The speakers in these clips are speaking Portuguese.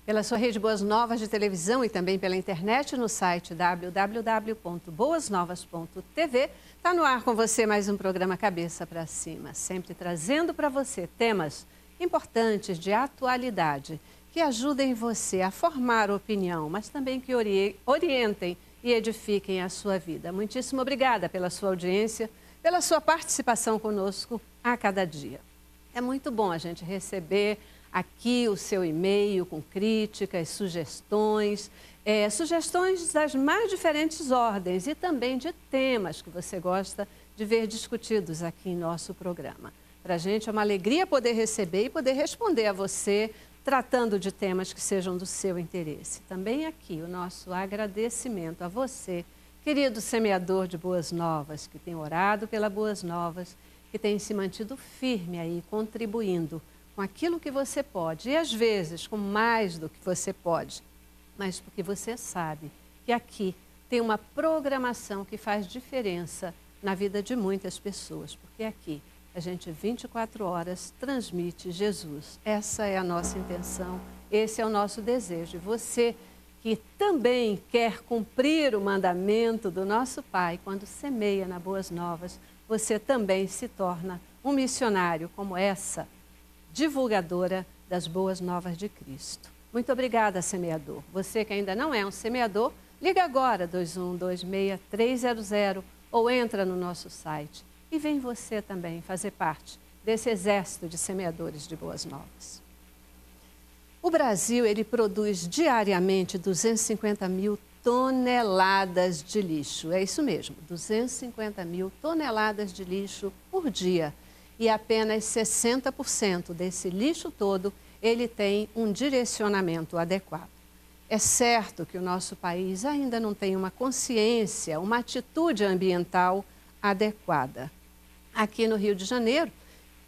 pela sua rede Boas Novas de televisão e também pela internet no site www.boasnovas.tv. Está no ar com você mais um programa Cabeça para Cima, sempre trazendo para você temas importantes de atualidade que ajudem você a formar opinião, mas também que orientem e edifiquem a sua vida. Muitíssimo obrigada pela sua audiência, pela sua participação conosco a cada dia. É muito bom a gente receber aqui o seu e-mail com críticas, sugestões das mais diferentes ordens e também de temas que você gosta de ver discutidos aqui em nosso programa. Para a gente é uma alegria poder receber e poder responder a você, tratando de temas que sejam do seu interesse. Também aqui o nosso agradecimento a você, querido semeador de Boas Novas, que tem orado pela Boas Novas, que tem se mantido firme aí, contribuindo com aquilo que você pode, e às vezes com mais do que você pode, mas porque você sabe que aqui tem uma programação que faz diferença na vida de muitas pessoas, porque aqui a gente 24 horas transmite Jesus. Essa é a nossa intenção, esse é o nosso desejo. E você que também quer cumprir o mandamento do nosso Pai, quando semeia na Boas Novas, você também se torna um missionário como essa divulgadora das Boas Novas de Cristo. Muito obrigada, semeador. Você que ainda não é um semeador, liga agora 2126-300 ou entra no nosso site e vem você também fazer parte desse exército de semeadores de Boas Novas. O Brasil, ele produz diariamente 250 mil toneladas de lixo. É isso mesmo, 250 mil toneladas de lixo por dia. E apenas 60% desse lixo todo, ele tem um direcionamento adequado. É certo que o nosso país ainda não tem uma consciência, uma atitude ambiental adequada. Aqui no Rio de Janeiro,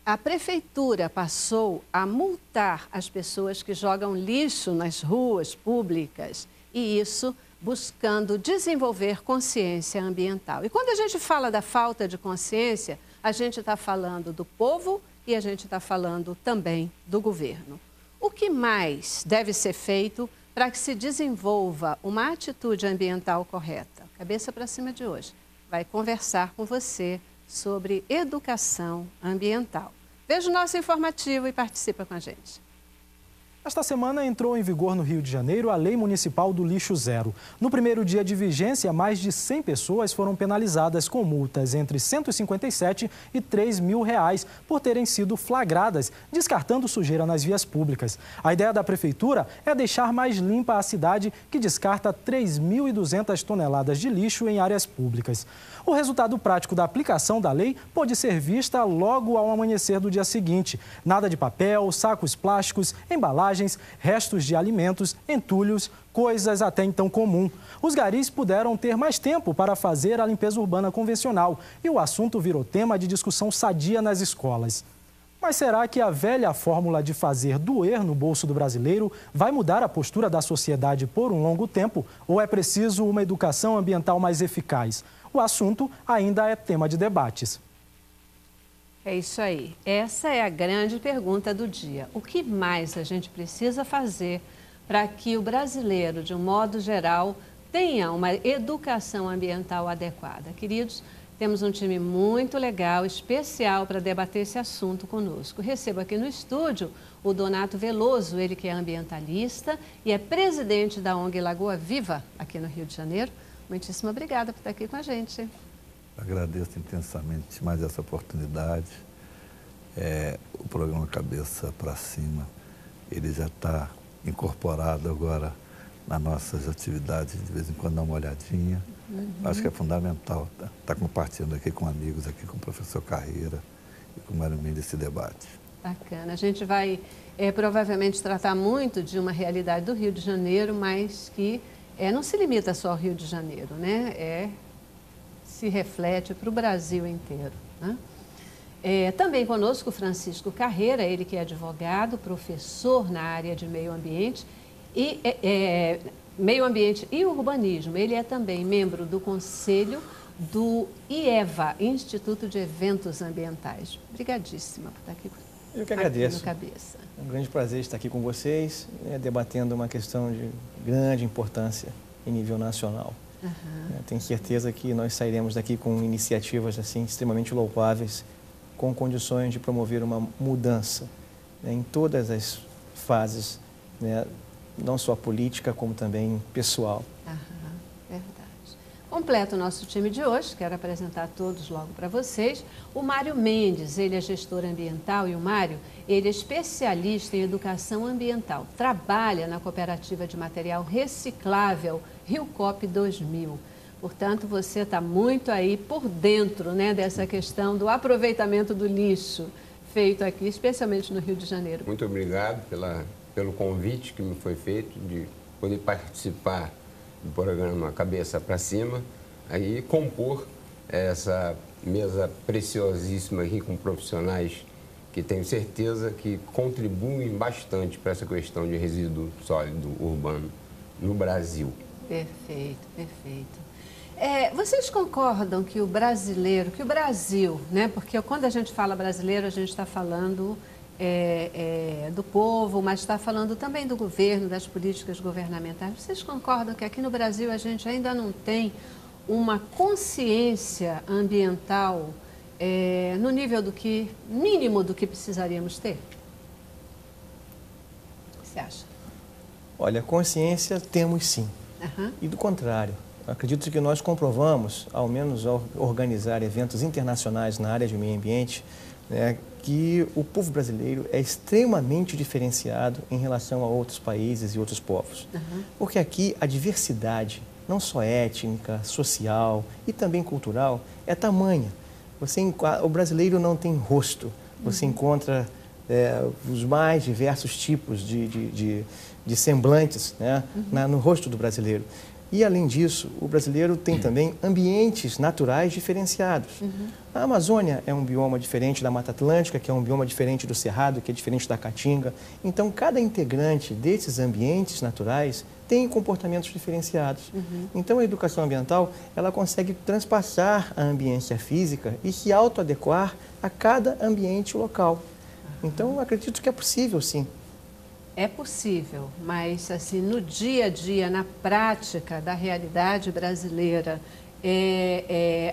a prefeitura passou a multar as pessoas que jogam lixo nas ruas públicas, e isso buscando desenvolver consciência ambiental. E quando a gente fala da falta de consciência, a gente está falando do povo e a gente está falando também do governo. O que mais deve ser feito para que se desenvolva uma atitude ambiental correta? Cabeça para Cima de hoje vai conversar com você sobre educação ambiental. Veja o nosso informativo e participa com a gente. Esta semana entrou em vigor no Rio de Janeiro a Lei Municipal do Lixo Zero. No primeiro dia de vigência, mais de 100 pessoas foram penalizadas com multas entre R$ 157 e R$ 3 mil por terem sido flagradas descartando sujeira nas vias públicas. A ideia da prefeitura é deixar mais limpa a cidade, que descarta 3.200 toneladas de lixo em áreas públicas. O resultado prático da aplicação da lei pode ser vista logo ao amanhecer do dia seguinte. Nada de papel, sacos plásticos, embalagens, restos de alimentos, entulhos, coisas até então comum. Os garis puderam ter mais tempo para fazer a limpeza urbana convencional e o assunto virou tema de discussão sadia nas escolas. Mas será que a velha fórmula de fazer doer no bolso do brasileiro vai mudar a postura da sociedade por um longo tempo? Ou é preciso uma educação ambiental mais eficaz? O assunto ainda é tema de debates. É isso aí. Essa é a grande pergunta do dia. O que mais a gente precisa fazer para que o brasileiro, de um modo geral, tenha uma educação ambiental adequada? Queridos, temos um time muito legal, especial para debater esse assunto conosco. Recebo aqui no estúdio o Donato Veloso, ele que é ambientalista e é presidente da ONG Lagoa Viva, aqui no Rio de Janeiro. Muitíssimo obrigada por estar aqui com a gente. Agradeço intensamente mais essa oportunidade. O programa Cabeça para Cima, ele já está incorporado agora nas nossas atividades, de vez em quando dá uma olhadinha. Acho que é fundamental estar compartilhando aqui com amigos, aqui com o professor Carreira e com o Mário Mendes esse debate. Bacana. A gente vai provavelmente tratar muito de uma realidade do Rio de Janeiro, mas que não se limita só ao Rio de Janeiro, né? Se reflete para o Brasil inteiro, né? Também conosco o Francisco Carreira, ele que é advogado, professor na área de meio ambiente e urbanismo. Ele é também membro do Conselho do IEVA, Instituto de Eventos Ambientais. Obrigadíssima por estar aqui. Eu que agradeço. No Cabeça. É um grande prazer estar aqui com vocês, debatendo uma questão de grande importância em nível nacional. Tenho certeza que nós sairemos daqui com iniciativas assim extremamente louváveis, com condições de promover uma mudança, em todas as fases, não só política, como também pessoal. Verdade. Completa o nosso time de hoje, quero apresentar todos logo para vocês. O Mário Mendes, ele é gestor ambiental, e o Mário, ele é especialista em educação ambiental. Trabalha na cooperativa de material reciclável Rio Cop 2000. Portanto, você está muito aí por dentro, dessa questão do aproveitamento do lixo feito aqui, especialmente no Rio de Janeiro. Muito obrigado pelo convite que me foi feito de poder participar do programa Cabeça para Cima e compor essa mesa preciosíssima aqui com profissionais que tenho certeza que contribuem bastante para essa questão de resíduo sólido urbano no Brasil. Perfeito, perfeito. Vocês concordam que o Brasil, porque quando a gente fala brasileiro, a gente está falando do povo, mas está falando também do governo, das políticas governamentais. Vocês concordam que aqui no Brasil a gente ainda não tem uma consciência ambiental no nível mínimo do que precisaríamos ter? O que você acha? Olha, consciência temos sim. E do contrário, acredito que nós comprovamos, ao menos ao organizar eventos internacionais na área de meio ambiente, que o povo brasileiro é extremamente diferenciado em relação a outros países e outros povos. Porque aqui a diversidade, não só étnica, social e também cultural, é tamanha. O brasileiro não tem rosto, você encontra os mais diversos tipos de semblantes no rosto do brasileiro. E, além disso, o brasileiro tem também ambientes naturais diferenciados. A Amazônia é um bioma diferente da Mata Atlântica, que é um bioma diferente do Cerrado, que é diferente da Caatinga. Então, cada integrante desses ambientes naturais tem comportamentos diferenciados. Então, a educação ambiental, ela consegue transpassar a ambiência física e se autoadequar a cada ambiente local. Então, eu acredito que é possível, sim. É possível, mas assim, no dia a dia, na prática da realidade brasileira,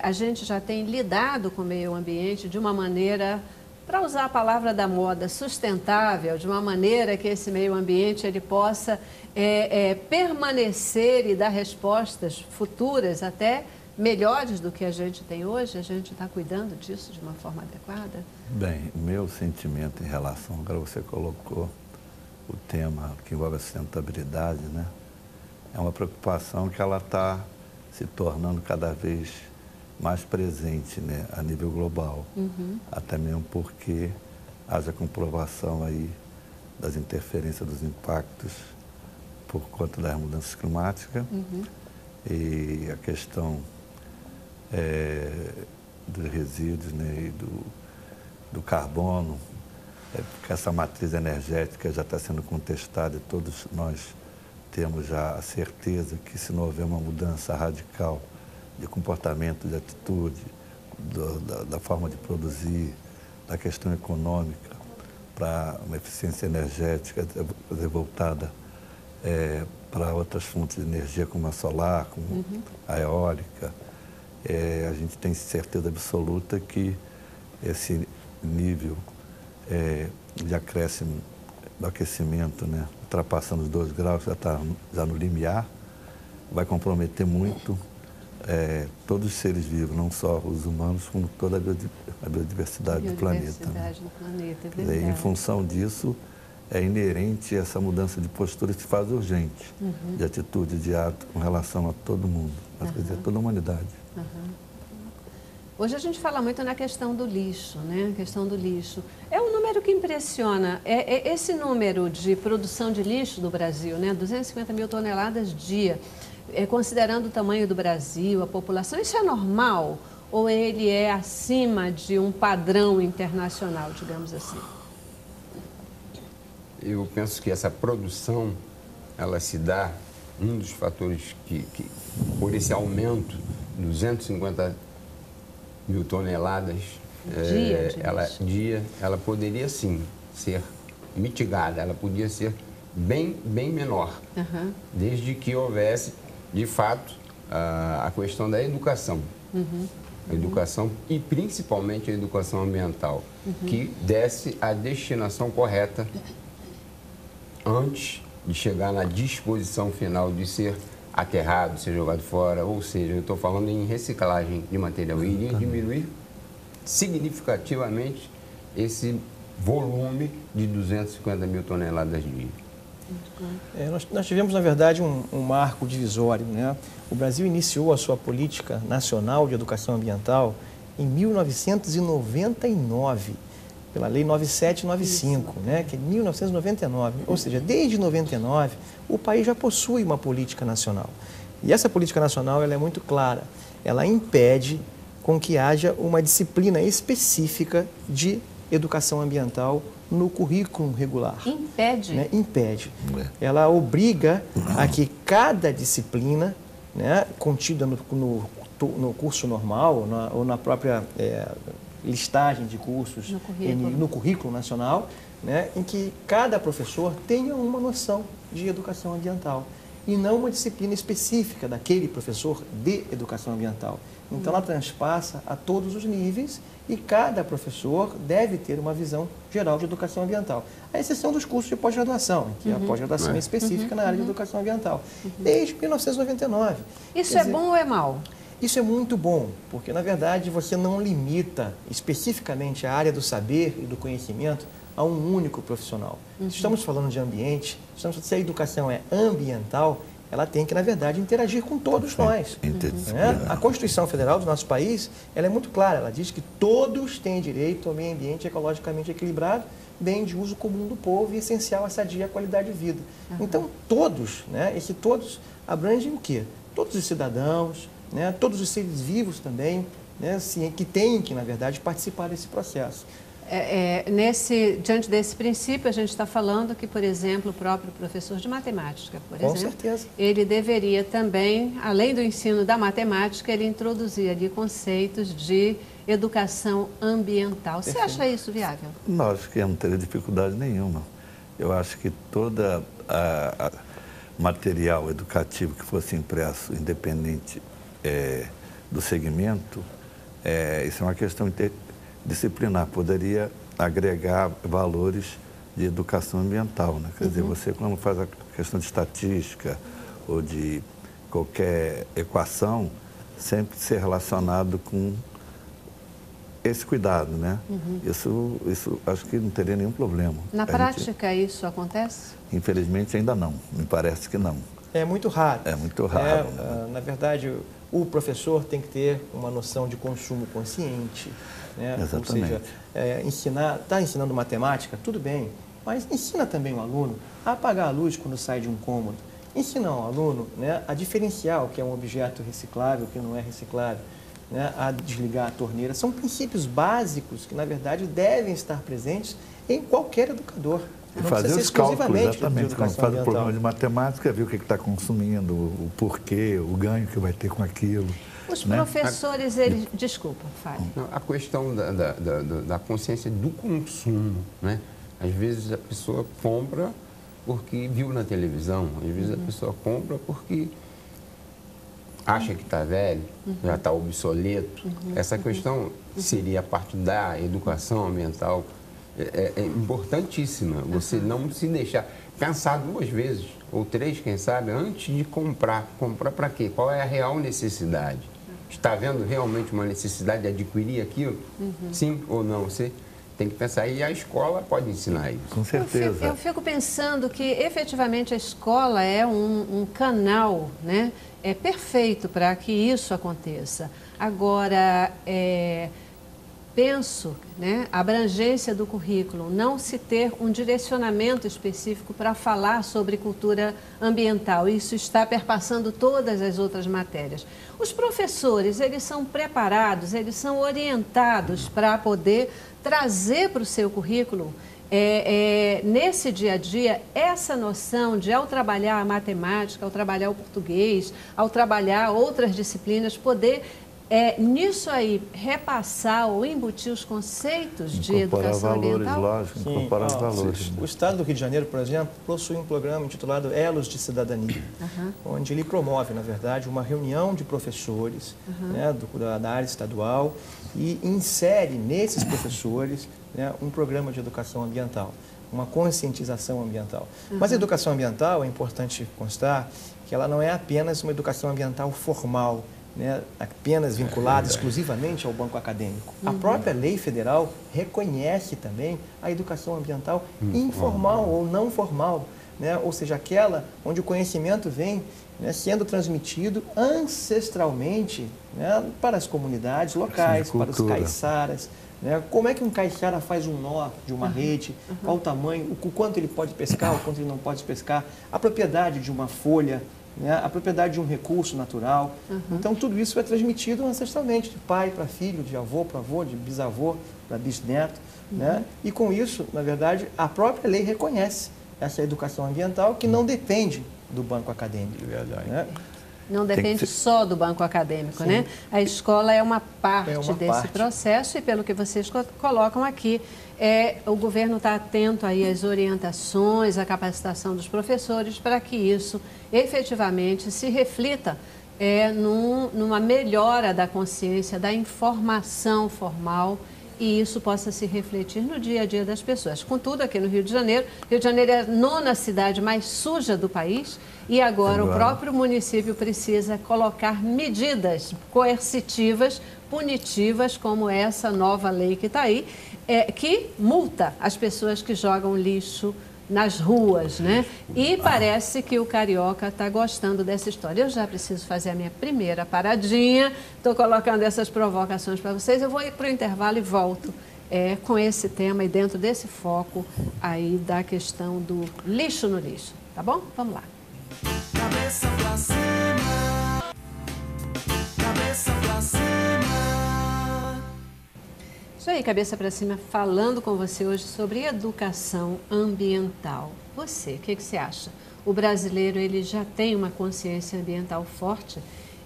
a gente já tem lidado com o meio ambiente de uma maneira, para usar a palavra da moda, sustentável, de uma maneira que esse meio ambiente ele possa permanecer e dar respostas futuras até melhores do que a gente tem hoje. A gente está cuidando disso de uma forma adequada? Bem, meu sentimento em relação, agora você colocou o tema que envolve a sustentabilidade, é uma preocupação que ela está se tornando cada vez mais presente, a nível global. Até mesmo porque haja comprovação aí das interferências dos impactos por conta das mudanças climáticas e a questão dos resíduos e do carbono, porque essa matriz energética já está sendo contestada e todos nós temos já a certeza que se não houver uma mudança radical de comportamento, de atitude, da forma de produzir, da questão econômica, para uma eficiência energética voltada para outras fontes de energia, como a solar, como a eólica, a gente tem certeza absoluta que esse nível de acréscimo do aquecimento, ultrapassando os 2 graus, já está já no limiar, vai comprometer muito todos os seres vivos, não só os humanos, como toda a biodiversidade do planeta. E em função disso, é inerente essa mudança de postura que se faz urgente, de atitude, de ato com relação a todo mundo, quer dizer, toda a humanidade. Hoje a gente fala muito na questão do lixo, A questão do lixo. É um número que impressiona. Esse número de produção de lixo do Brasil, 250 mil toneladas dia, considerando o tamanho do Brasil, a população, isso é normal? Ou ele é acima de um padrão internacional, digamos assim? Eu penso que essa produção, ela se dá, um dos fatores que por esse aumento, 250 mil toneladas ela poderia sim ser mitigada, ela podia ser bem menor, desde que houvesse, de fato, a questão da educação. A educação e principalmente a educação ambiental, que desse a destinação correta antes de chegar na disposição final de ser aterrado, ser jogado fora, ou seja, eu estou falando em reciclagem de material, iria diminuir significativamente esse volume de 250 mil toneladas de lixo. Nós tivemos, na verdade, um marco divisório, né? O Brasil iniciou a sua política nacional de educação ambiental em 1999, pela Lei 9795, né? Que é 1999. Ou seja, desde 99, o país já possui uma política nacional. E essa política nacional ela é muito clara. Ela impede com que haja uma disciplina específica de educação ambiental no currículo regular. Impede? Né? Impede. Ela obriga a que cada disciplina, né, contida no curso normal ou na própria listagem de cursos no currículo nacional, né, em que cada professor tenha uma noção de educação ambiental e não uma disciplina específica daquele professor de educação ambiental. Então, ela transpassa a todos os níveis e cada professor deve ter uma visão geral de educação ambiental, à exceção dos cursos de pós-graduação, que a pós-graduação é específica na área de educação ambiental, desde 1999. Isso é bom ou é mau? Isso é muito bom, porque, na verdade, você não limita especificamente a área do saber e do conhecimento a um único profissional. Se estamos falando de ambiente, se a educação é ambiental, ela tem que, na verdade, interagir com todos nós. Né? A Constituição Federal do nosso país, ela é muito clara, ela diz que todos têm direito ao meio ambiente ecologicamente equilibrado, bem de uso comum do povo e essencial à sadia qualidade de vida. Então, todos, né? Esse todos abrange o quê? Todos os cidadãos, né? Todos os seres vivos também, né? Que têm que, na verdade, participar desse processo. Diante desse princípio, a gente está falando que, por exemplo, o próprio professor de matemática, por exemplo, certeza, ele deveria também, além do ensino da matemática, ele introduzir ali conceitos de educação ambiental. Você acha isso viável? Nós que não teria dificuldade nenhuma. Eu acho que toda material educativo que fosse impresso, independente do segmento, isso é uma questão disciplinar, poderia agregar valores de educação ambiental, né? Quer dizer, você quando faz a questão de estatística ou de qualquer equação, sempre ser relacionado com esse cuidado, né? Isso acho que não teria nenhum problema. Na prática isso acontece? Infelizmente ainda não, me parece que não. É muito raro. É muito raro. Na verdade, o professor tem que ter uma noção de consumo consciente, né? Exatamente. Ou seja, está ensinando matemática, tudo bem, mas ensina também o aluno a apagar a luz quando sai de um cômodo. Ensina o aluno, né, a diferenciar o que é um objeto reciclável, o que não é reciclável, né, a desligar a torneira. São princípios básicos que, na verdade, devem estar presentes em qualquer educador. E fazer os cálculos, exatamente. Quando faz o programa de matemática, ver o que está consumindo, o porquê, o ganho que vai ter com aquilo. Os professores, eles... Desculpa, fale. A questão da consciência do consumo, né? Às vezes a pessoa compra porque viu na televisão, às vezes a pessoa compra porque acha que está velho, já está obsoleto. Essa questão seria a parte da educação ambiental. É importantíssima você não se deixar pensar 2 vezes ou 3, quem sabe, antes de comprar. Comprar para quê? Qual é a real necessidade? Está havendo realmente uma necessidade de adquirir aquilo? Sim ou não? Você tem que pensar. E a escola pode ensinar isso. Com certeza. Eu fico pensando que, efetivamente, a escola é um canal, né? Perfeito para que isso aconteça. Agora, penso, né, a abrangência do currículo, não se ter um direcionamento específico para falar sobre cultura ambiental. Isso está perpassando todas as outras matérias. Os professores, eles são preparados, eles são orientados para poder trazer para o seu currículo, nesse dia a dia, essa noção de, ao trabalhar a matemática, ao trabalhar o português, ao trabalhar outras disciplinas, poder nisso aí, repassar ou embutir os conceitos de educação ambiental? Lógico, incorporar os valores. O Estado do Rio de Janeiro, por exemplo, possui um programa intitulado Elos de Cidadania, onde ele promove, na verdade, uma reunião de professores né, da área estadual e insere nesses professores né, um programa de educação ambiental, uma conscientização ambiental. Mas a educação ambiental, é importante constar, que ela não é apenas uma educação ambiental formal, né, apenas vinculada exclusivamente ao banco acadêmico. A própria lei federal reconhece também a educação ambiental informal ou não formal, né, ou seja, aquela onde o conhecimento vem né, sendo transmitido ancestralmente né, para as comunidades locais, para os caiçaras. Né? Como é que um caiçara faz um nó de uma rede, qual o tamanho, o quanto ele pode pescar, o quanto ele não pode pescar, a propriedade de uma folha, né? A propriedade de um recurso natural. Então, tudo isso é transmitido ancestralmente, de pai para filho, de avô para avô, de bisavô para bisneto. Né? E com isso, na verdade, a própria lei reconhece essa educação ambiental que não depende do banco acadêmico. Verdade. Né? Não depende só do banco acadêmico, né? A escola é uma parte desse processo e, pelo que vocês colocam aqui, o governo está atento aí às orientações, à capacitação dos professores para que isso efetivamente se reflita numa melhora da consciência, da informação formal e isso possa se refletir no dia a dia das pessoas. Contudo, aqui no Rio de Janeiro é a 9ª cidade mais suja do país e agora o próprio município precisa colocar medidas coercitivas, punitivas, como essa nova lei que está aí, que multa as pessoas que jogam lixo nas ruas, né? E parece que o carioca está gostando dessa história. Eu já preciso fazer a minha primeira paradinha, estou colocando essas provocações para vocês. Eu vou ir para o intervalo e volto com esse tema e dentro desse foco aí da questão do lixo no lixo, tá bom? Vamos lá. Cabeça pra cima, cabeça pra cima. Isso aí, Cabeça para Cima, falando com você hoje sobre educação ambiental. Você, o que você acha? O brasileiro, ele já tem uma consciência ambiental forte?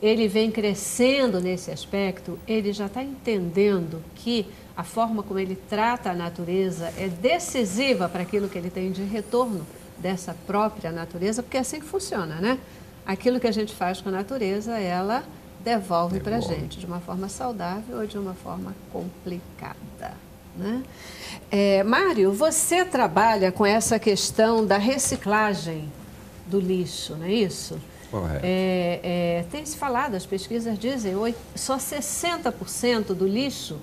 Ele vem crescendo nesse aspecto? Ele já está entendendo que a forma como ele trata a natureza é decisiva para aquilo que ele tem de retorno dessa própria natureza? Porque é assim que funciona, né? Aquilo que a gente faz com a natureza, ela devolve para a gente de uma forma saudável ou de uma forma complicada, né? Mário, você trabalha com essa questão da reciclagem do lixo, não é isso? Correto. Tem se falado, as pesquisas dizem, só 60% do lixo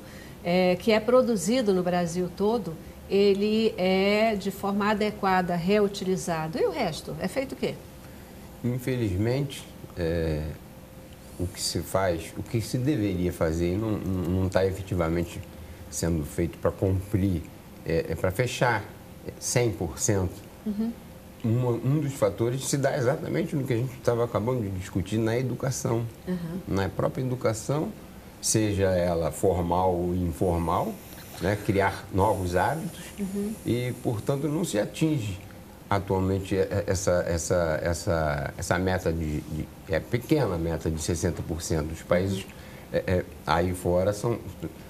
que é produzido no Brasil todo, ele é de forma adequada, reutilizado. E o resto? É feito o quê? Infelizmente, o que se faz, o que se deveria fazer não está efetivamente sendo feito para cumprir, para fechar 100%. Um dos fatores se dá exatamente no que a gente estava acabando de discutir na educação. Na própria educação, seja ela formal ou informal, né, criar novos hábitos e, portanto, não se atinge atualmente essa meta pequena meta de 60%. Os países aí fora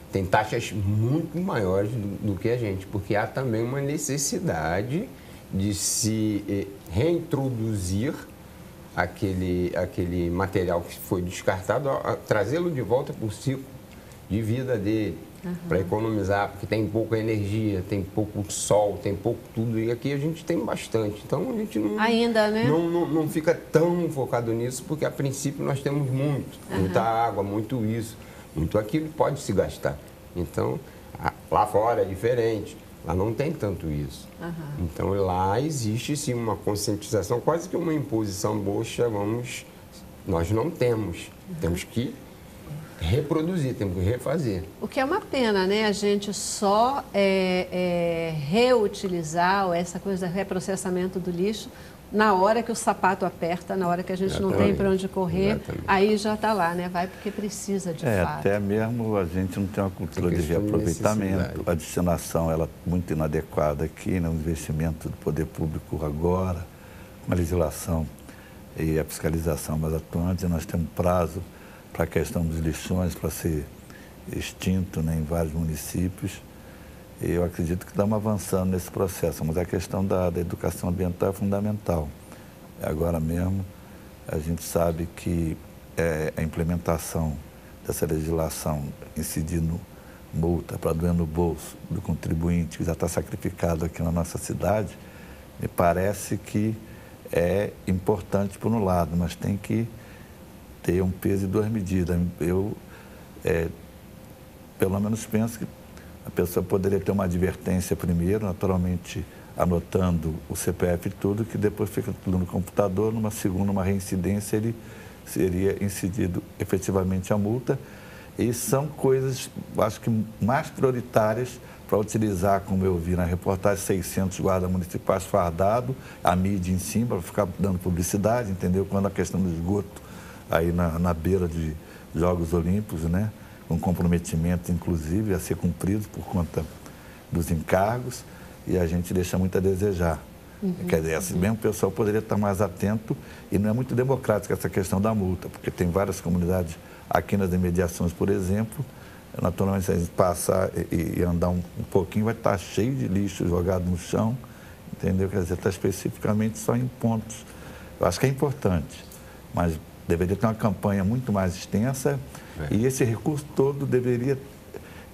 têm taxas muito maiores do que a gente, porque há também uma necessidade de se reintroduzir aquele material que foi descartado, trazê-lo de volta para o ciclo de vida dele. Para economizar, porque tem pouca energia, tem pouco sol, tem pouco tudo, e aqui a gente tem bastante. Então a gente não fica tão focado nisso, porque a princípio nós temos muita água, muito isso, muito aquilo pode se gastar. Então, lá fora é diferente, lá não tem tanto isso. Então lá existe sim uma conscientização, quase que uma imposição, nós não temos, temos que reproduzir, temos que refazer. O que é uma pena, né? A gente só reutilizar, ou essa coisa do reprocessamento do lixo, na hora que o sapato aperta, na hora que a gente não tem para onde correr, aí já está lá, né? Vai porque precisa de fato. Até mesmo a gente não tem uma cultura de reaproveitamento, a destinação ela é muito inadequada aqui, no investimento do poder público agora, com a legislação e a fiscalização mais atuante, nós temos prazo para a questão dos lixões, para ser extinto, né, em vários municípios. Eu acredito que estamos avançando nesse processo, mas a questão da educação ambiental é fundamental. Agora mesmo, a gente sabe que a implementação dessa legislação incidindo multa para doer no bolso do contribuinte, que já está sacrificado aqui na nossa cidade, me parece que é importante por um lado, mas tem que ter um peso e duas medidas. Eu, pelo menos, penso que a pessoa poderia ter uma advertência primeiro, naturalmente anotando o CPF e tudo, que depois fica tudo no computador, numa segunda, uma reincidência, ele seria incidido efetivamente a multa. E são coisas, acho que mais prioritárias para utilizar, como eu vi na reportagem, 600 guardas municipais fardados, a mídia em cima, para ficar dando publicidade, entendeu? Quando a questão do esgoto aí na beira de Jogos Olímpicos, né? Com comprometimento, inclusive, a ser cumprido por conta dos encargos, e a gente deixa muito a desejar. Quer dizer, assim mesmo o pessoal poderia estar mais atento, e não é muito democrática essa questão da multa, porque tem várias comunidades aqui nas imediações, por exemplo, naturalmente, se a gente passar e andar um pouquinho, vai estar cheio de lixo jogado no chão, entendeu? Quer dizer, está especificamente só em pontos. Eu acho que é importante, mas deveria ter uma campanha muito mais extensa, e esse recurso todo deveria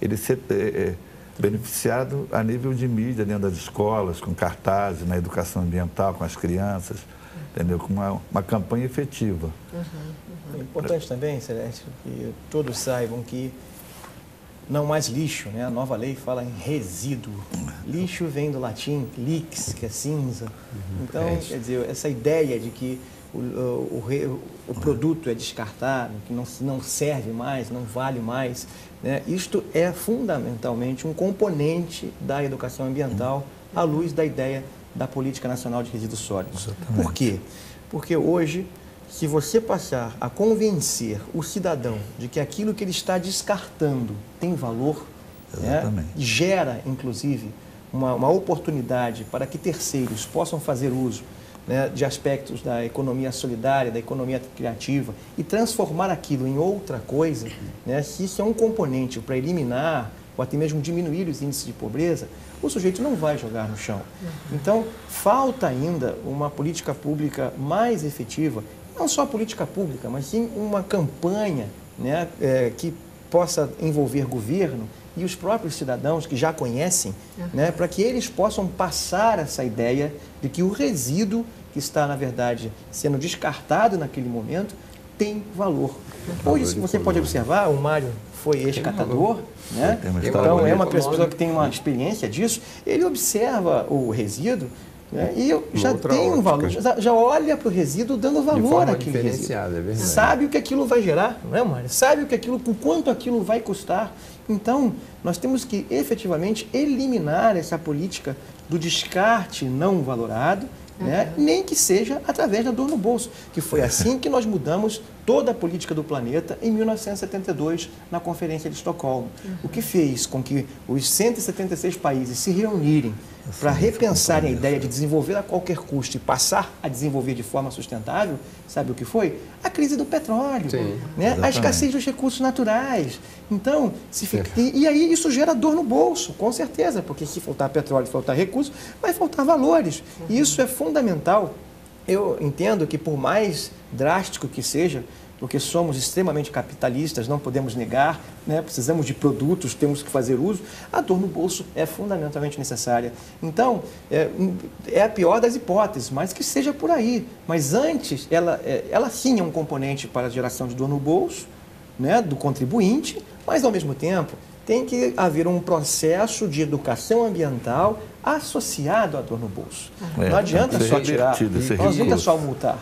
ele ser beneficiado a nível de mídia, dentro das escolas, com cartazes, na educação ambiental, com as crianças, entendeu? Com uma campanha efetiva. É importante também, Celeste, que todos saibam que não mais lixo, né? A nova lei fala em resíduo. Lixo vem do latim lix, que é cinza. Então, quer dizer, essa ideia de que o produto é descartável, que não serve mais, não vale mais, né? Isto é fundamentalmente um componente da educação ambiental à luz da ideia da Política Nacional de Resíduos Sólidos. Exatamente. Por quê? Porque hoje, se você passar a convencer o cidadão de que aquilo que ele está descartando tem valor, né, gera, inclusive, uma oportunidade para que terceiros possam fazer uso, né, de aspectos da economia solidária, da economia criativa, e transformar aquilo em outra coisa, né, se isso é um componente para eliminar ou até mesmo diminuir os índices de pobreza, o sujeito não vai jogar no chão. Então, falta ainda uma política pública mais efetiva, não só a política pública, mas sim uma campanha, né, que possa envolver governo e os próprios cidadãos que já conhecem, né, para que eles possam passar essa ideia de que o resíduo que está, na verdade, sendo descartado naquele momento tem valor. Hoje, você pode observar, o Mário foi ex-catador, né? Então é uma pessoa que tem uma experiência disso, ele observa o resíduo, né, e já tem um valor, já olha para o resíduo dando valor àquele resíduo. Sabe o que aquilo vai gerar, não é, Mário? Sabe o quanto aquilo vai custar. Então, nós temos que efetivamente eliminar essa política do descarte não valorado, né? Nem que seja através da dor no bolso, que foi assim que nós mudamos toda a política do planeta em 1972, na Conferência de Estocolmo. O que fez com que os 176 países se reunirem para repensarem a ideia de desenvolver a qualquer custo e passar a desenvolver de forma sustentável, sabe o que foi? A crise do petróleo, né? A escassez dos recursos naturais. Então, e aí isso gera dor no bolso, com certeza, porque se faltar petróleo, se faltar recursos, vai faltar valores. E isso é fundamental. Eu entendo que, por mais drástico que seja, porque somos extremamente capitalistas, não podemos negar, né? Precisamos de produtos, temos que fazer uso, a dor no bolso é fundamentalmente necessária. Então, é a pior das hipóteses, mas que seja por aí. Mas antes, ela sim é um componente para a geração de dor no bolso, né, do contribuinte, mas, ao mesmo tempo, tem que haver um processo de educação ambiental associado à dor no bolso. Não adianta só tirar, não adianta só multar.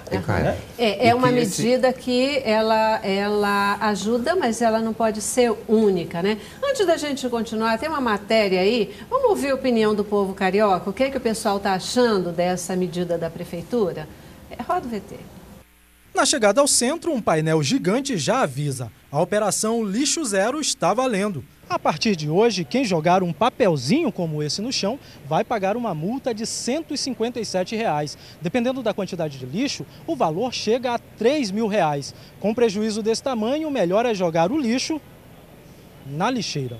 É uma medida que ela ajuda, mas ela não pode ser única, né? Antes da gente continuar, tem uma matéria aí, vamos ouvir a opinião do povo carioca, o que é que o pessoal está achando dessa medida da prefeitura? Roda o VT. Na chegada ao centro, um painel gigante já avisa: a operação Lixo Zero está valendo. A partir de hoje, quem jogar um papelzinho como esse no chão vai pagar uma multa de R$ 157. Dependendo da quantidade de lixo, o valor chega a R$ 3.000. Com prejuízo desse tamanho, o melhor é jogar o lixo na lixeira.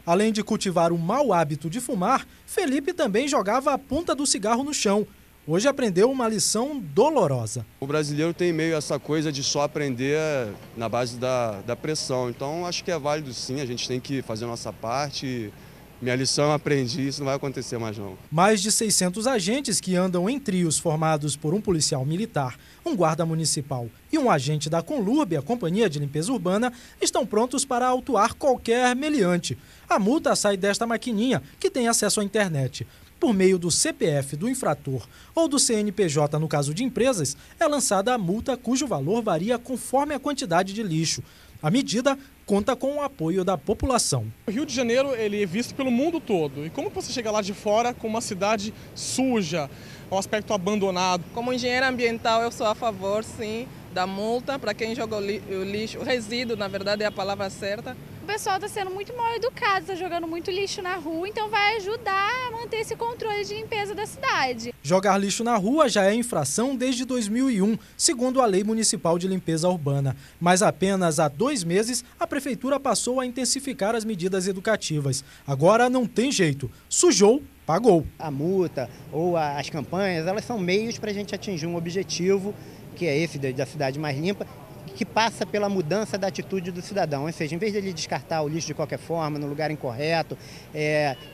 Além de cultivar o mau hábito de fumar, Felipe também jogava a ponta do cigarro no chão. Hoje aprendeu uma lição dolorosa. O brasileiro tem meio essa coisa de só aprender na base da pressão. Então, acho que é válido sim, a gente tem que fazer a nossa parte. Minha lição eu aprendi, isso não vai acontecer mais não. Mais de 600 agentes que andam em trios formados por um policial militar, um guarda municipal e um agente da Conlurb, a Companhia de Limpeza Urbana, estão prontos para autuar qualquer meliante. A multa sai desta maquininha, que tem acesso à internet. Por meio do CPF do infrator ou do CNPJ no caso de empresas, é lançada a multa cujo valor varia conforme a quantidade de lixo. A medida conta com o apoio da população. O Rio de Janeiro ele é visto pelo mundo todo. E como você chega lá de fora com uma cidade suja, um aspecto abandonado? Como engenheira ambiental, eu sou a favor, sim, da multa para quem joga o lixo, o resíduo, na verdade é a palavra certa. O pessoal está sendo muito mal educado, está jogando muito lixo na rua, então vai ajudar a manter esse controle de limpeza da cidade. Jogar lixo na rua já é infração desde 2001, segundo a Lei Municipal de Limpeza Urbana. Mas apenas há 2 meses, a Prefeitura passou a intensificar as medidas educativas. Agora não tem jeito. Sujou, pagou. A multa ou as campanhas, elas são meios para a gente atingir um objetivo, que é esse da cidade mais limpa, que passa pela mudança da atitude do cidadão. Ou seja, em vez de ele descartar o lixo de qualquer forma, no lugar incorreto,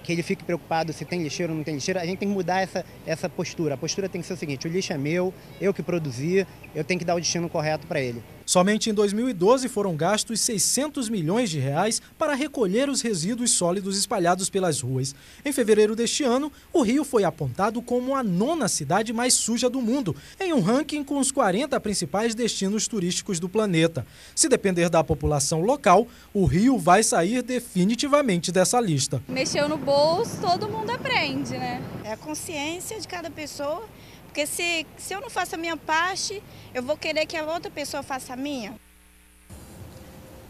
que ele fique preocupado se tem lixeiro ou não tem lixeiro, a gente tem que mudar essa postura. A postura tem que ser o seguinte: o lixo é meu, eu que produzi, eu tenho que dar o destino correto para ele. Somente em 2012 foram gastos R$ 600 milhões para recolher os resíduos sólidos espalhados pelas ruas. Em fevereiro deste ano, o Rio foi apontado como a 9ª cidade mais suja do mundo, em um ranking com os 40 principais destinos turísticos do planeta. Se depender da população local, o Rio vai sair definitivamente dessa lista. Mexeu no bolso, todo mundo aprende, né? É a consciência de cada pessoa. Porque se eu não faço a minha parte, eu vou querer que a outra pessoa faça a minha.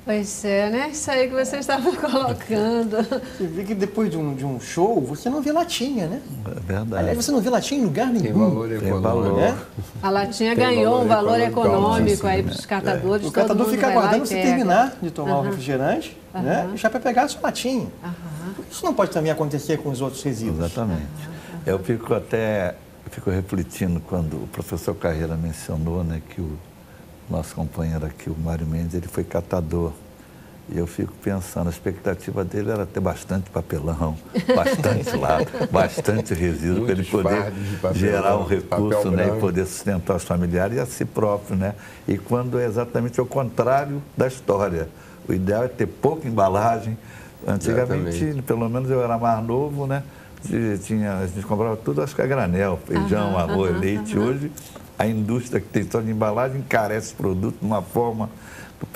Pois é, né? Isso aí que você estava colocando. Você vê que depois de um show, você não vê latinha, né? É verdade. Aliás, você não vê latinha em lugar nenhum. Tem valor econômico. Né? A latinha ganhou um valor econômico aí para os catadores. O catador fica aguardando você terminar de tomar o refrigerante, né? Já para pegar a sua latinha. Isso não pode também acontecer com os outros resíduos. Exatamente. Eu fico refletindo quando o professor Carreira mencionou, né, que o nosso companheiro aqui, o Mário Mendes, ele foi catador. E eu fico pensando, a expectativa dele era ter bastante papelão, bastante lado, bastante resíduo, para ele poder gerar um recurso, né, e poder sustentar os familiares e a si próprio, né? E quando é exatamente o contrário da história. O ideal é ter pouca embalagem. Antigamente, pelo menos eu era mais novo, né? A gente comprava tudo, acho que a granel, feijão, arroz, leite. Hoje, a indústria que tem só de embalagem encarece o produto de uma forma... O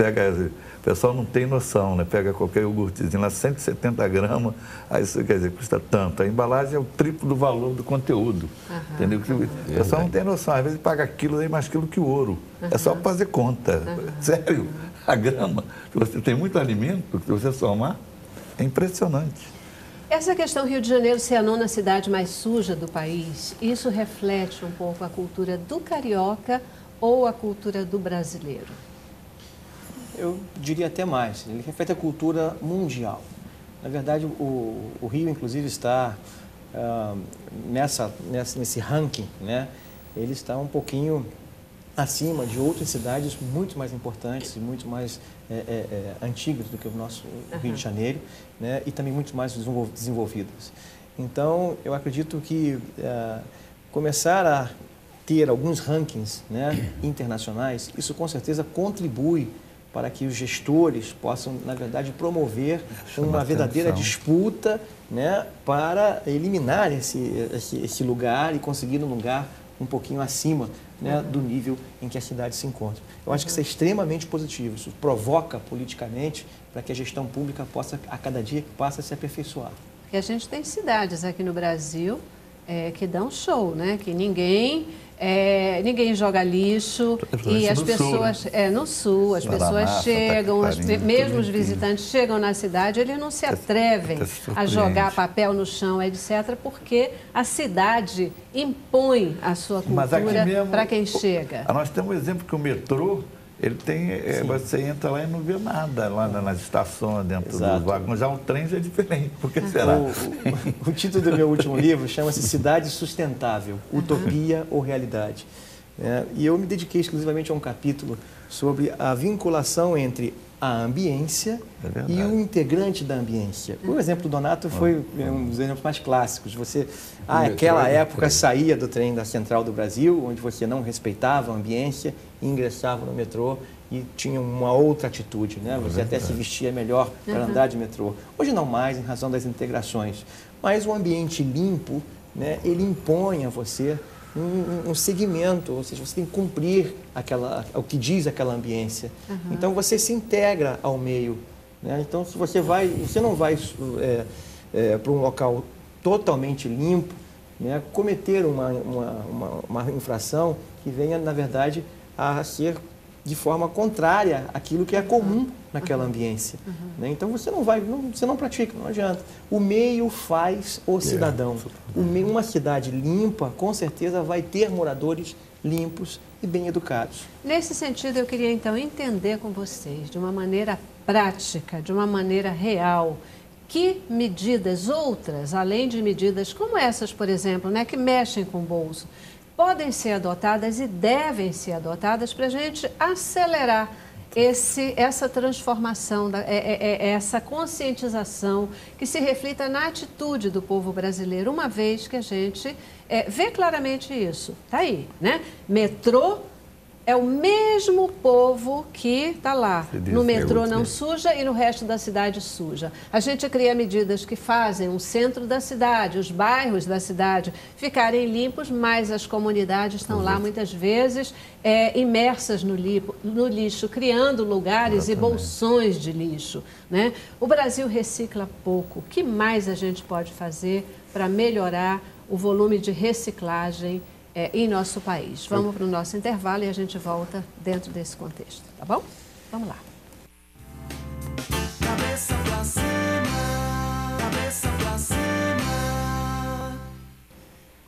pessoal não tem noção, né? Pega qualquer iogurtezinho lá, 170 gramas, aí isso quer dizer, custa tanto. A embalagem é o triplo do valor do conteúdo, entendeu? O pessoal não tem noção, às vezes paga quilo, aí mais quilo que o ouro. É só fazer conta. Sério, a grama, se você tem muito alimento, se você somar, é impressionante. Essa questão Rio de Janeiro ser a 9ª cidade mais suja do país, isso reflete um pouco a cultura do carioca ou a cultura do brasileiro? Eu diria até mais, ele reflete a cultura mundial. Na verdade, o Rio, inclusive, está nesse ranking, né? Ele está um pouquinho acima de outras cidades muito mais importantes e muito mais antigas do que o nosso Rio de Janeiro, né? E também muito mais desenvolvidas. Então, eu acredito que começar a ter alguns rankings, né, internacionais, isso com certeza contribui para que os gestores possam, na verdade, promover uma verdadeira disputa, né, para eliminar esse lugar e conseguir um lugar um pouquinho acima, né, do nível em que a cidade se encontra. Eu acho que isso é extremamente positivo, isso provoca politicamente para que a gestão pública possa, a cada dia que passa, se aperfeiçoar. Porque a gente tem cidades aqui no Brasil que dão show, né? Que ninguém joga lixo e as pessoas, no sul, as pessoas chegam, mesmo os visitantes chegam na cidade, eles não se atrevem a jogar papel no chão, etc., porque a cidade impõe a sua cultura para quem chega. Nós temos um exemplo que o metrô, ele tem, você entra lá e não vê nada, lá nas estações, dentro do vagão, já o trem já é diferente, por que será? O título do meu último livro chama-se Cidade Sustentável, Utopia ou Realidade. E eu me dediquei exclusivamente a um capítulo sobre a vinculação entre a ambiência e o integrante da ambiência. O exemplo do Donato foi um dos exemplos mais clássicos. Você, naquela época, saía do trem da Central do Brasil, onde você não respeitava a ambiência, ingressava no metrô e tinha uma outra atitude, né? Você até se vestia melhor para andar de metrô. Hoje não mais, em razão das integrações. Mas o ambiente limpo, né, ele impõe a você um segmento, ou seja, você tem que cumprir o que diz aquela ambiência. Então você se integra ao meio, né? Então se você não vai para um local totalmente limpo, né, cometer uma infração que venha, na verdade, a ser de forma contrária àquilo que é comum naquela ambiência. Né? Então você não pratica, não adianta. O meio faz o cidadão. Uma cidade limpa, com certeza, vai ter moradores limpos e bem educados. Nesse sentido, eu queria então entender com vocês, de uma maneira prática, de uma maneira real, que medidas outras, além de medidas como essas, por exemplo, né, que mexem com o bolso, podem ser adotadas e devem ser adotadas para a gente acelerar essa transformação, essa conscientização que se reflita na atitude do povo brasileiro, uma vez que a gente vê claramente isso. Está aí, né? Metrô é o mesmo povo que está lá. No metrô não suja e no resto da cidade suja. A gente cria medidas que fazem o centro da cidade, os bairros da cidade ficarem limpos, mas as comunidades estão lá muitas vezes imersas no lixo, criando lugares e bolsões de lixo, né? O Brasil recicla pouco. O que mais a gente pode fazer para melhorar o volume de reciclagem em nosso país? Vamos para o nosso intervalo e a gente volta dentro desse contexto, tá bom? Vamos lá. Cabeça pra cima, cabeça pra cima.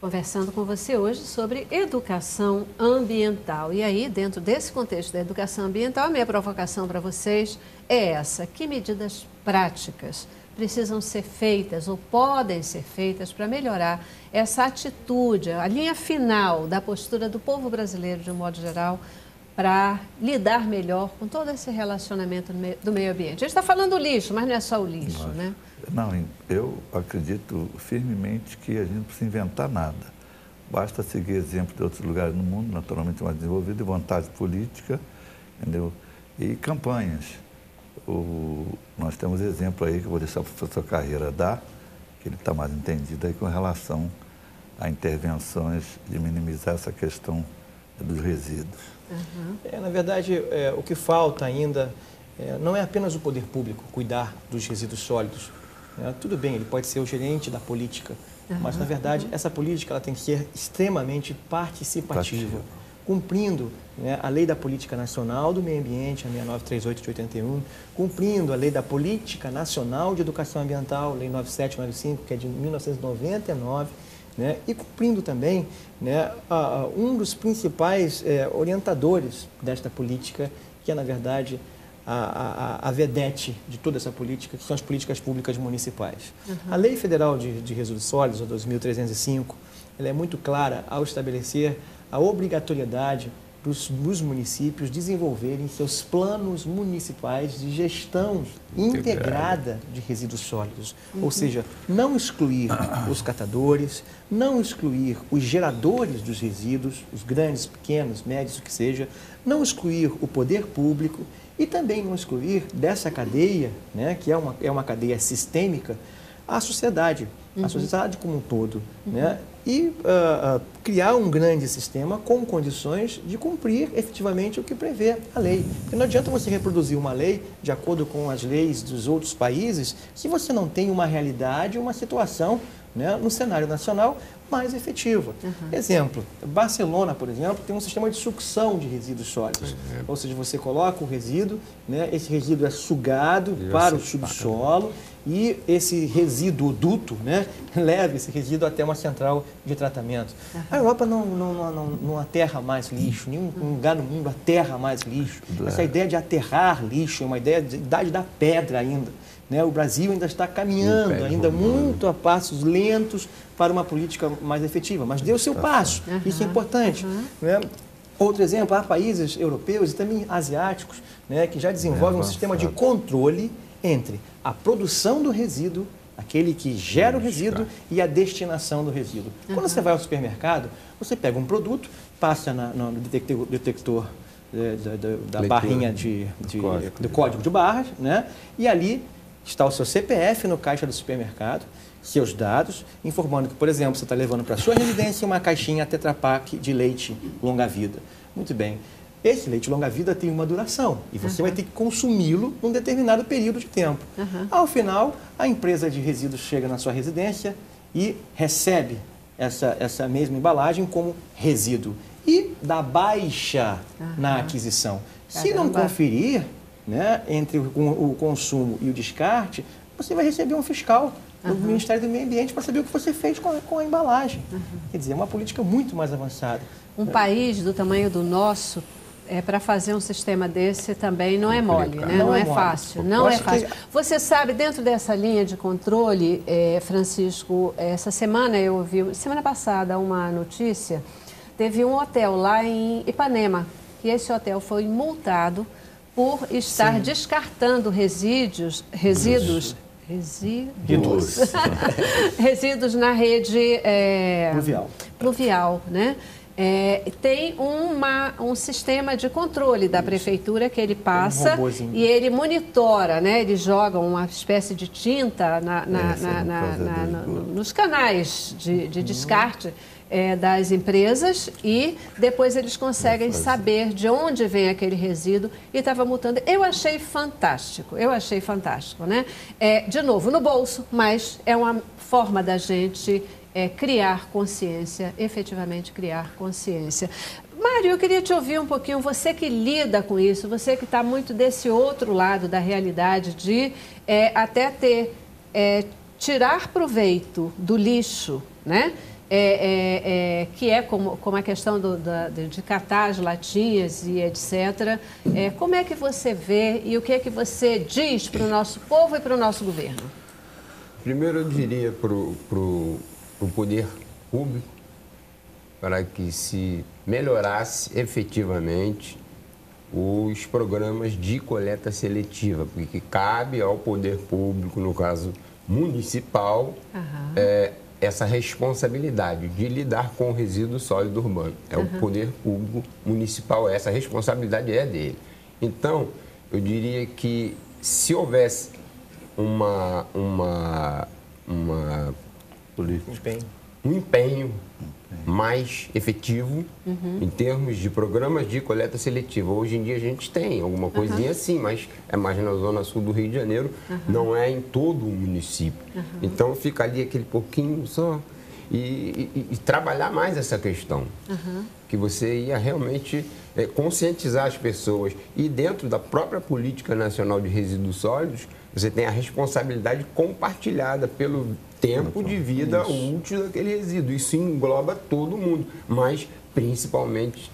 Conversando com você hoje sobre educação ambiental. E aí, dentro desse contexto da educação ambiental, a minha provocação para vocês é essa: que medidas práticas precisam ser feitas ou podem ser feitas para melhorar essa atitude, a linha final da postura do povo brasileiro, de um modo geral, para lidar melhor com todo esse relacionamento do meio ambiente? A gente está falando do lixo, mas não é só o lixo, né? Não, eu acredito firmemente que a gente não precisa inventar nada. Basta seguir exemplo de outros lugares no mundo, naturalmente mais desenvolvido, e vontade política, entendeu? E campanhas. Nós temos exemplo aí que eu vou deixar para o professor Carreira dar, que ele está mais entendido aí com relação a intervenções de minimizar essa questão dos resíduos. Na verdade, o que falta ainda não é apenas o poder público cuidar dos resíduos sólidos. Tudo bem, ele pode ser o gerente da política, mas, na verdade, essa política ela tem que ser extremamente participativa, cumprindo, né, a Lei da Política Nacional do Meio Ambiente, a 6938 de 81, cumprindo a Lei da Política Nacional de Educação Ambiental, Lei 9795, que é de 1999, né, e cumprindo também, né, um dos principais orientadores desta política, que é, na verdade, a vedete de toda essa política, que são as políticas públicas municipais. A Lei Federal de Resíduos Sólidos, a 2305, ela é muito clara ao estabelecer a obrigatoriedade dos municípios desenvolverem seus planos municipais de gestão integrada de resíduos sólidos. Ou seja, não excluir os catadores, não excluir os geradores dos resíduos, os grandes, pequenos, médios, o que seja, não excluir o poder público e também não excluir dessa cadeia, né, que é uma cadeia sistêmica, a sociedade como um todo, né? E criar um grande sistema com condições de cumprir efetivamente o que prevê a lei. Porque não adianta você reproduzir uma lei de acordo com as leis dos outros países se você não tem uma realidade, uma situação né, no cenário nacional mais efetiva. Exemplo, Barcelona, por exemplo, tem um sistema de sucção de resíduos sólidos. Ou seja, você coloca o resíduo, né, esse resíduo é sugado para o subsolo e esse resíduo duto, né, leva esse resíduo até uma central de tratamento. A Europa não aterra mais lixo, nenhum lugar no mundo aterra mais lixo. Essa ideia de aterrar lixo é uma ideia de idade da pedra ainda. Né? O Brasil ainda está caminhando, ainda muito a passos lentos para uma política mais efetiva, mas deu o seu passo, isso é importante. Né? Outro exemplo, há países europeus e também asiáticos, né, que já desenvolvem um sistema de controle entre a produção do resíduo, aquele que gera o resíduo, e a destinação do resíduo. Quando você vai ao supermercado, você pega um produto, passa no detector da barrinha do código de barras, né, e ali está o seu CPF no caixa do supermercado, seus dados, informando que, por exemplo, você está levando para a sua residência uma caixinha Tetra Pak de leite longa-vida. Muito bem. Esse leite longa-vida tem uma duração e você vai ter que consumi-lo num determinado período de tempo. Ao final, a empresa de resíduos chega na sua residência e recebe essa mesma embalagem como resíduo e dá baixa na aquisição. Se não conferir, né, entre o consumo e o descarte, você vai receber um fiscal do Ministério do Meio Ambiente para saber o que você fez com a embalagem. Quer dizer, é uma política muito mais avançada. Um país do tamanho do nosso, para fazer um sistema desse também não é mole, né? Não é fácil, não é fácil. Você sabe, dentro dessa linha de controle, Francisco, essa semana eu vi, semana passada, uma notícia, teve um hotel lá em Ipanema, que esse hotel foi multado por estar descartando resíduos na rede pluvial, né? Tem um sistema de controle da prefeitura que ele passa e ele monitora, né? Ele joga uma espécie de tinta nos canais de descarte das empresas e depois eles conseguem saber de onde vem aquele resíduo e estava multando. Eu achei fantástico, né? De novo, no bolso, mas é uma forma da gente criar consciência, efetivamente criar consciência. Mário, eu queria te ouvir um pouquinho, você que lida com isso, você que está muito desse outro lado da realidade de até tirar proveito do lixo, né? Que é como a questão de catar as latinhas e etc. Como é que você vê e o que é que você diz para o nosso povo e para o nosso governo? Primeiro eu diria para o poder público para que se melhorasse efetivamente os programas de coleta seletiva, porque cabe ao poder público, no caso municipal, essa responsabilidade de lidar com o resíduo sólido urbano. É o poder público municipal, essa responsabilidade é dele. Então, eu diria que se houvesse um empenho mais efetivo em termos de programas de coleta seletiva. Hoje em dia a gente tem alguma coisinha assim, mas é mais na zona sul do Rio de Janeiro, não é em todo o município. Então fica ali aquele pouquinho só e trabalhar mais essa questão. Que você ia realmente conscientizar as pessoas. E dentro da própria Política Nacional de Resíduos Sólidos, você tem a responsabilidade compartilhada pelo tempo de vida útil daquele resíduo. Isso engloba todo mundo, mas principalmente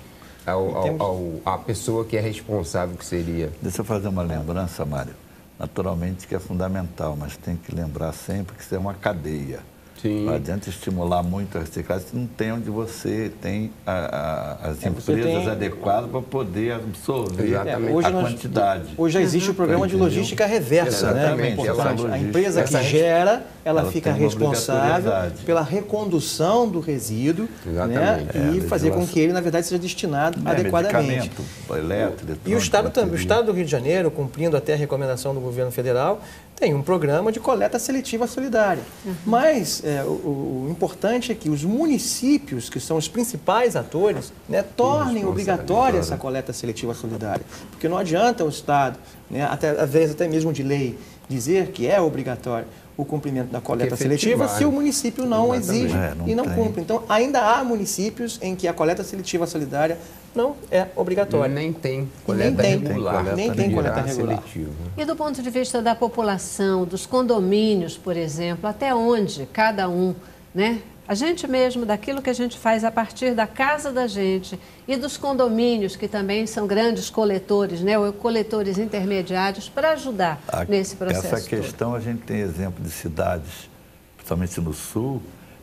a pessoa que é responsável, que seria... Deixa eu fazer uma lembrança, Mário. Naturalmente que é fundamental, mas tem que lembrar sempre que isso é uma cadeia. Para adiante estimular muito a reciclagem, não tem onde você tem as empresas adequadas para poder absorver a quantidade. Hoje já existe o programa de logística reversa, né? A empresa que gera, ela fica responsável pela recondução do resíduo, né? E fazer com que ele, na verdade, seja destinado adequadamente. E o Estado do Rio de Janeiro, cumprindo até a recomendação do governo federal, tem um programa de coleta seletiva solidária. Mas o importante é que os municípios, que são os principais atores, né, tornem obrigatória essa coleta seletiva solidária. Porque não adianta o Estado, né, às vezes até mesmo de lei, dizer que é obrigatório. o cumprimento da coleta seletiva se o município não exige e não cumpre. Então, ainda há municípios em que a coleta seletiva solidária não é obrigatória. Nem tem coleta regular. Nem tem coleta regular. E do ponto de vista da população, dos condomínios, por exemplo, até onde cada um, né? A gente mesmo, daquilo que a gente faz a partir da casa da gente e dos condomínios, que também são grandes coletores, né? Ou coletores intermediários, para ajudar nesse processo. Essa questão, a gente tem exemplo de cidades, principalmente no sul,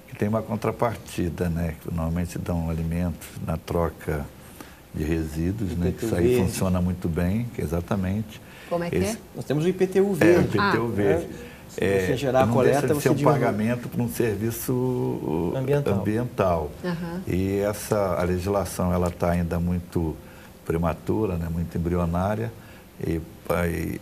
que tem uma contrapartida, né? Que normalmente dão alimentos na troca de resíduos, né? Que isso aí funciona muito bem, exatamente. Como é que é? Nós temos o IPTU verde. O IPTU verde. Se você gerar a coleta, você um pagamento para um serviço ambiental. E a legislação ela está ainda muito prematura, né? Muito embrionária, e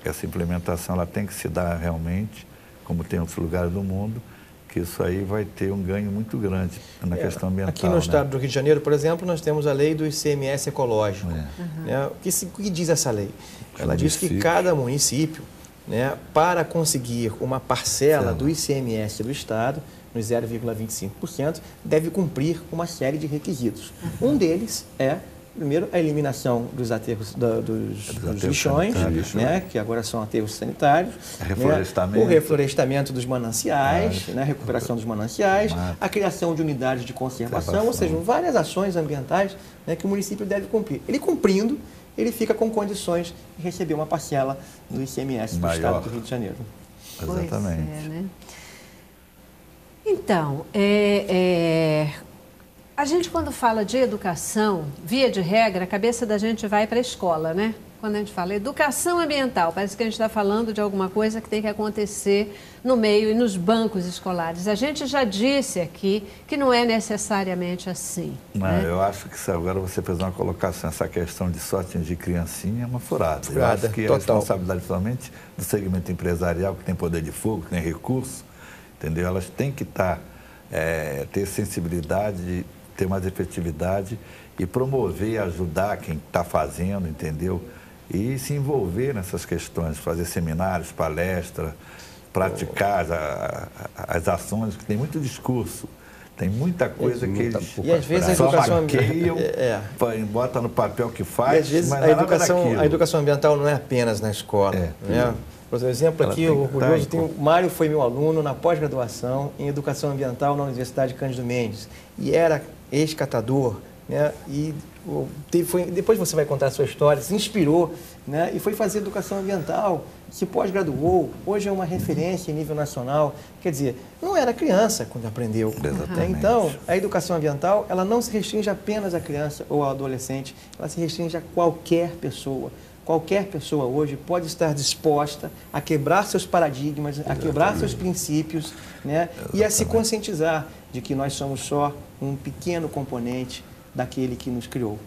essa implementação ela tem que se dar realmente, como tem em outros lugares do mundo, que isso aí vai ter um ganho muito grande na questão ambiental. Aqui no estado do Rio de Janeiro, por exemplo, nós temos a lei do ICMS ecológico. Né? O que diz essa lei? Ela diz que cada município, né, para conseguir uma parcela do ICMS do Estado, nos 0,25%, deve cumprir uma série de requisitos. Um deles é, primeiro, a eliminação dos aterros, dos lixões, né, que agora são aterros sanitários, né, o reflorestamento dos mananciais, né, a recuperação dos mananciais, a criação de unidades de conservação, ou seja, várias ações ambientais, né, que o município deve cumprir. Ele cumprindo, ele fica com condições de receber uma parcela do ICMS do Estado do Rio de Janeiro. Exatamente. Pois é, né? Então, a gente quando fala de educação, via de regra, a cabeça da gente vai para a escola, né? Quando a gente fala educação ambiental, parece que a gente está falando de alguma coisa que tem que acontecer no meio e nos bancos escolares. A gente já disse aqui que não é necessariamente assim. Não, né? Eu acho que agora você fez uma colocação, essa questão de só atingir criancinha é uma furada. Eu acho que a responsabilidade somente do segmento empresarial, que tem poder de fogo, que tem recurso, entendeu? Elas têm que ter sensibilidade, ter mais efetividade e promover, ajudar quem está fazendo, entendeu? E se envolver nessas questões, fazer seminários, palestras, praticar as ações, que tem muito discurso, tem muita coisa que eles e às vezes a educação maqueiam, bota no papel que faz, e às vezes mas a educação ambiental não é apenas na escola. Né? Por exemplo, aqui, orgulhoso, o Mário foi meu aluno na pós-graduação em Educação Ambiental na Universidade Cândido Mendes, e era ex-catador, né? E depois você vai contar a sua história, se inspirou, né? E foi fazer educação ambiental, se pós-graduou, hoje é uma referência em nível nacional. Quer dizer, não era criança quando aprendeu. Então, a educação ambiental, ela não se restringe apenas à criança ou ao adolescente, ela se restringe a qualquer pessoa. Qualquer pessoa hoje pode estar disposta a quebrar seus paradigmas, a quebrar seus princípios, né? E a se conscientizar de que nós somos só um pequeno componente daquele que nos criou.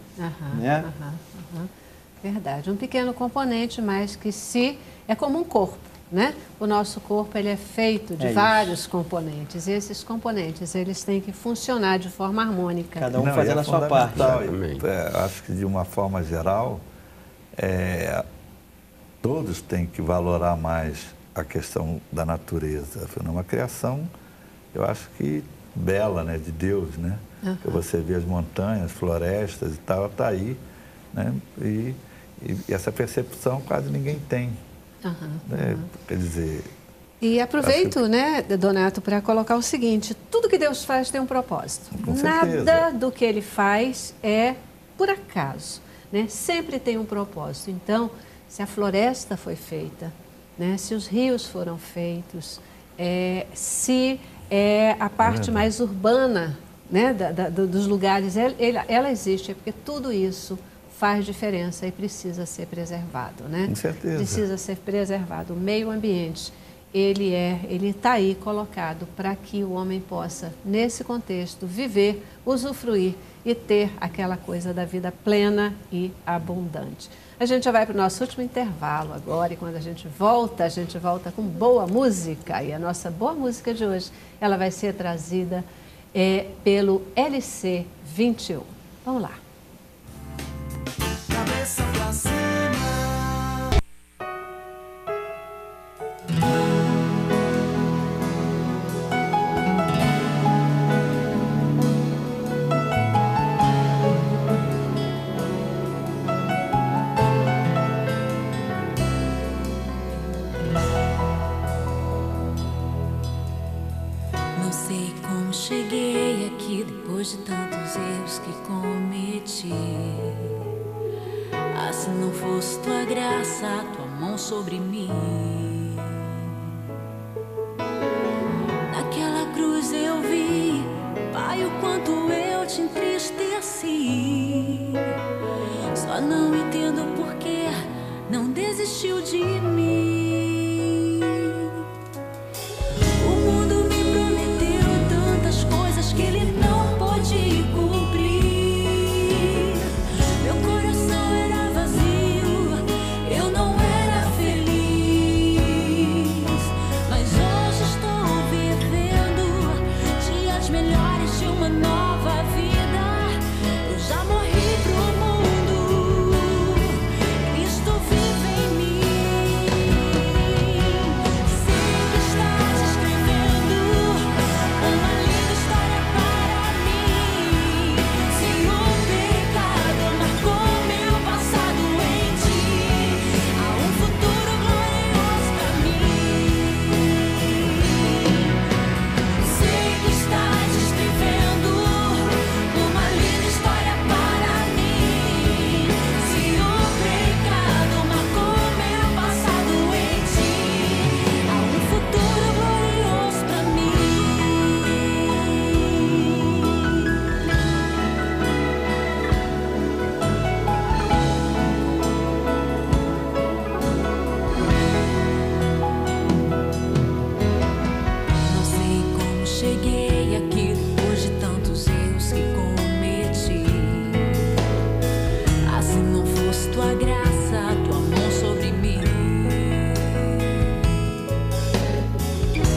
Né? Verdade, um pequeno componente, mas que é como um corpo, né? O nosso corpo ele é feito de vários componentes, e esses componentes eles têm que funcionar de forma harmônica. Cada um fazendo a sua parte. Acho que de uma forma geral, todos têm que valorar mais a questão da natureza. Foi uma criação, eu acho que bela, né, de Deus, né? Que você vê as montanhas, florestas e tal, está aí, né? E essa percepção quase ninguém tem. Quer dizer... E aproveito, né, Donato, para colocar o seguinte: tudo que Deus faz tem um propósito. Nada do que Ele faz é por acaso, né? Sempre tem um propósito. Então, se a floresta foi feita, né, se os rios foram feitos, se a parte mais urbana, né, dos lugares, ela existe, porque tudo isso faz diferença e precisa ser preservado, né? Com certeza. Precisa ser preservado. O meio ambiente, ele está aí colocado para que o homem possa, nesse contexto, viver, usufruir e ter aquela coisa da vida plena e abundante. A gente já vai para o nosso último intervalo agora, e quando a gente volta com boa música. E a nossa boa música de hoje, ela vai ser trazida pelo LC 21. Vamos lá. Cabeça pra cima. depois de tantos erros que cometi. Ah, se não fosse tua graça, tua mão sobre mim. Naquela cruz eu vi, Pai, o quanto eu te entristeci. Só não entendo por que não desistiu de mim. O mundo me prometeu tantas coisas que ele não pôde cumprir. Meu coração era vazio, eu não era feliz. Mas hoje estou vivendo dias melhores de uma nova vida. Eu já morri pro mundo, Cristo vive em mim. Sei que estás escrevendo uma linda história para mim. Se o pecado marcou meu passado em ti, há um futuro glorioso para mim. Sei que estás escrevendo uma linda história para mim. Se o pecado marcou meu passado em ti, há um futuro glorioso para mim. Não sei como cheguei aqui depois de tantos erros que cometi. Ah, se não fosse tua graça, tua mão sobre mim.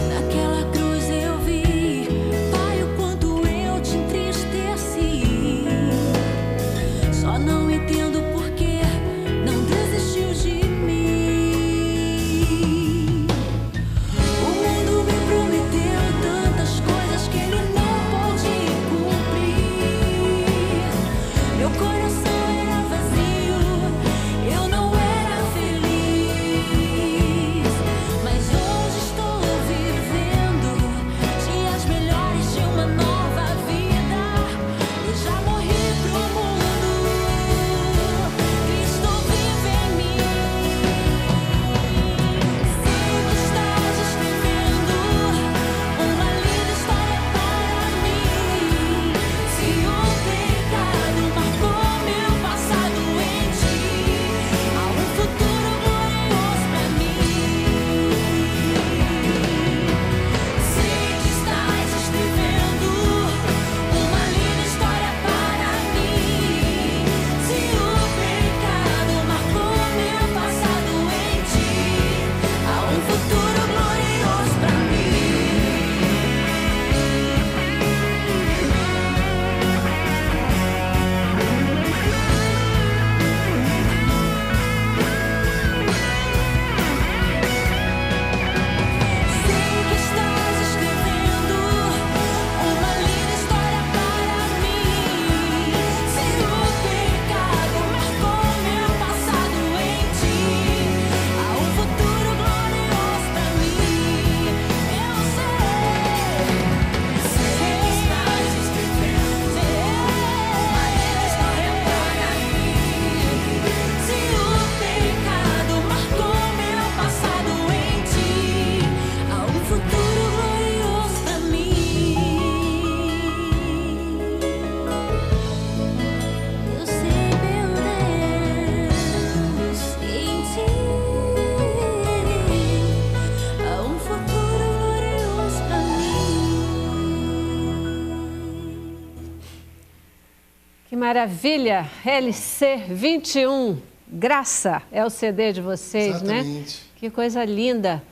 Naquela cruz eu vi, Pai, o quanto eu te entristeci. Só não entendo por que não desistiu de mim. O mundo me prometeu tantas coisas que ele não pôde cumprir. Meu coração era vazio, eu não era feliz. Mas hoje estou vivendo dias melhores de uma nova vida. Eu já morri pro mundo, Cristo vive em mim. Sei que estás escrevendo uma linda história para mim. Se o pecado marcou meu passado em ti, há um futuro glorioso para mim. Sei que estás escrevendo uma linda história para mim. Se o pecado marcou meu passado em ti, há um futuro glorioso para mim. Sei que estás escrevendo uma linda história para mim. Se o pecado marcou meu passado em ti, há um futuro glorioso para mim. Eu sei que estás escrevendo uma linda história para mim. Se o pecado marcou meu passado em ti, há um futuro glorioso para mim. Eu sei, meu Deus, em ti há um futuro glorioso para mim. Que maravilha! LC 21, Graça, é o CD de vocês, né? Exatamente. Que coisa linda.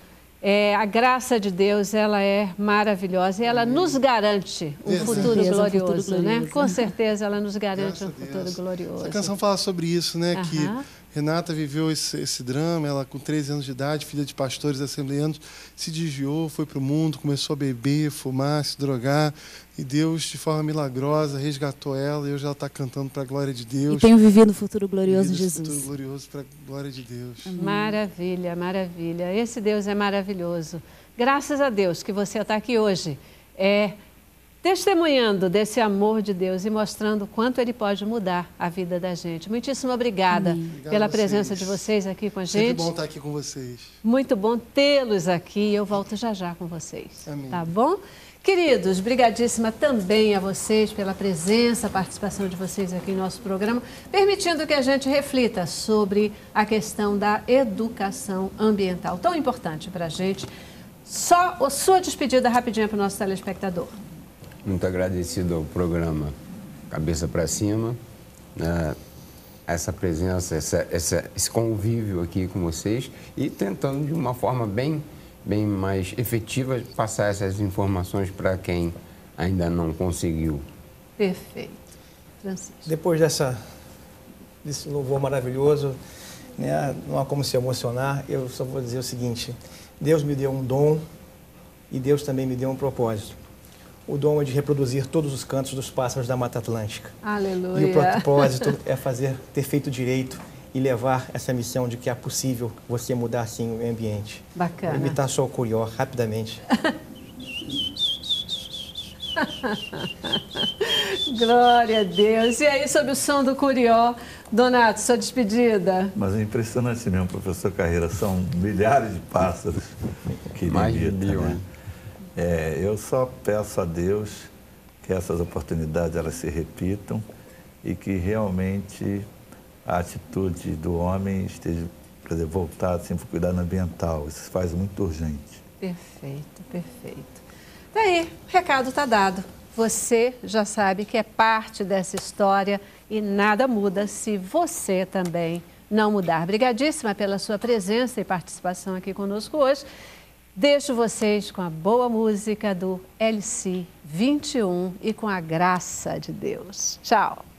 A graça de Deus, ela é maravilhosa e ela nos garante um futuro glorioso, né? Com certeza ela nos garante um futuro glorioso. Essa canção fala sobre isso, né? Que Renata viveu esse drama, ela com 13 anos de idade, filha de pastores assembleanos, se desviou, foi para o mundo, começou a beber, fumar, se drogar, e Deus, de forma milagrosa, resgatou ela, e hoje ela está cantando para a glória de Deus. E tenho vivido o futuro glorioso em Jesus. Futuro glorioso para a glória de Deus. Maravilha, maravilha. Esse Deus é maravilhoso. Graças a Deus que você está aqui hoje. testemunhando desse amor de Deus e mostrando o quanto Ele pode mudar a vida da gente. Muitíssimo obrigada pela presença de vocês aqui com a gente. Sempre bom estar aqui com vocês. Muito bom tê-los aqui. Eu volto já com vocês. Amém. Tá bom? Queridos, brigadíssima também a vocês pela presença, a participação de vocês aqui em nosso programa, permitindo que a gente reflita sobre a questão da educação ambiental, tão importante para a gente. Só a sua despedida rapidinha para o nosso telespectador. Muito agradecido ao programa Cabeça para Cima, essa presença, esse convívio aqui com vocês e tentando de uma forma bem mais efetiva passar essas informações para quem ainda não conseguiu. Perfeito. Francisco. Depois desse louvor maravilhoso, né, não há como se emocionar, eu só vou dizer o seguinte: Deus me deu um dom e Deus também me deu um propósito. O dom é de reproduzir todos os cantos dos pássaros da Mata Atlântica. Aleluia. E o propósito é ter feito direito e levar essa missão de que é possível você mudar, sim, o meio ambiente. Bacana. Vou imitar só o curió, rapidamente. Glória a Deus. E aí, sobre o som do curió, Donato, sua despedida? Mas é impressionante mesmo, professor Carreira, são milhares de pássaros que ele Mais de imita, 1000, né? Eu só peço a Deus que essas oportunidades elas se repitam e que realmente a atitude do homem esteja, quer dizer, voltada assim, para o cuidado ambiental. Isso se faz muito urgente. Perfeito, perfeito. Daí, o recado está dado. Você já sabe que é parte dessa história e nada muda se você também não mudar. Obrigadíssima pela sua presença e participação aqui conosco hoje. Deixo vocês com a boa música do LC 21 e com a graça de Deus. Tchau!